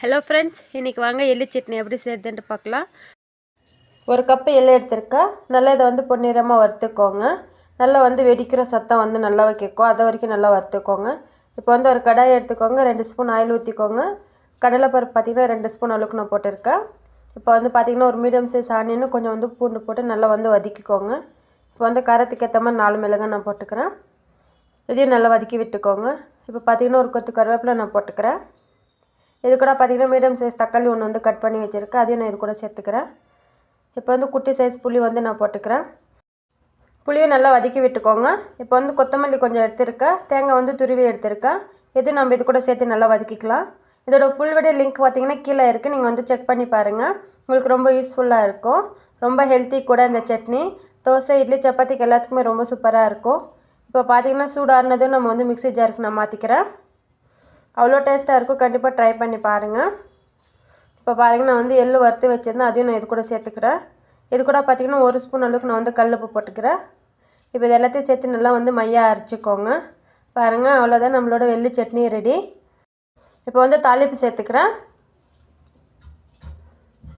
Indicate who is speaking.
Speaker 1: Hello friends, இன்றைக்கி வாங்க எள்ளு சட்னி எப்படி செய்யறதுன்ட்டு பார்க்கலாம். ஒரு கப்பு எள்ளு எடுத்துருக்கேன். நல்லா இதை வந்து பொன்னிறமாக வறுத்துக்கோங்க. நல்லா வந்து வெடிக்கிற சத்தம் வந்து நல்லா கேட்கும், அது வரைக்கும் நல்லா வறுத்துக்கோங்க. இப்போ வந்து ஒரு கடாயை எடுத்துக்கோங்க, 2 ஸ்பூன் ஆயில் ஊற்றிக்கோங்க. கடலைப்பருப்பு பார்த்திங்கன்னா 2 ஸ்பூன் அளவுக்கு நான் போட்டிருக்கேன். இப்போ வந்து பார்த்திங்கன்னா ஒரு மீடியம் சைஸ் ஆனியனும் கொஞ்சம் வந்து பூண்டு போட்டு நல்லா வந்து வதக்கிக்கோங்க. இப்போ வந்து காரத்துக்கு ஏற்ற மாதிரி 4 மிளகாய் நான் போட்டுக்கிறேன். இதையும் நல்லா வதக்கி விட்டுக்கோங்க. இப்போ பார்த்திங்கன்னா ஒரு கொத்து கருவேப்பிலை நான் போட்டுக்கிறேன். இது கூட பார்த்திங்கன்னா மீடியம் சைஸ் தக்காளி ஒன்று வந்து கட் பண்ணி வச்சுருக்கேன், அதையும் நான் இது கூட சேர்த்துக்கிறேன். இப்போ வந்து குட்டி சைஸ் புளி வந்து நான் போட்டுக்கிறேன். புளியும் நல்லா வதக்கி விட்டுக்கோங்க. இப்போ வந்து கொத்தமல்லி கொஞ்சம் எடுத்துருக்கேன், தேங்காய் வந்து துருவி எடுத்துருக்கேன். இது நம்ம இது கூட சேர்த்து நல்லா வதக்கிக்கலாம். இதோட ஃபுல் வீடியோ லிங்க் பார்த்திங்கன்னா கீழே இருக்குது, நீங்கள் வந்து செக் பண்ணி பாருங்கள். உங்களுக்கு ரொம்ப யூஸ்ஃபுல்லாக இருக்கும். ரொம்ப ஹெல்த்தி கூட இந்த சட்னி. தோசை, இட்லி, சப்பாத்திக்கு எல்லாத்துக்குமே ரொம்ப சூப்பராக இருக்கும். இப்போ பார்த்திங்கன்னா சூடானதும் நம்ம வந்து மிக்ஸி ஜாருக்கு நான் மாற்றிக்கிறேன். அவ்வளோ டேஸ்ட்டாக இருக்கும், கண்டிப்பாக ட்ரை பண்ணி பாருங்கள். இப்போ பாருங்கள், நான் வந்து எள்ளு வறுத்து வச்சுருந்தேன், அதையும் நான் இது கூட சேர்த்துக்கிறேன். இது கூட பார்த்திங்கன்னா 1 ஸ்பூன் அளவுக்கு நான் வந்து கல்லுப்பு போட்டுக்கிறேன். இப்போ இது எல்லாத்தையும் சேர்த்து நல்லா வந்து மையாக அரைச்சிக்கோங்க. பாருங்கள், அவ்வளோதான், நம்மளோட எள்ளு சட்னி ரெடி. இப்போ வந்து தாளிப்பு சேர்த்துக்கிறேன்.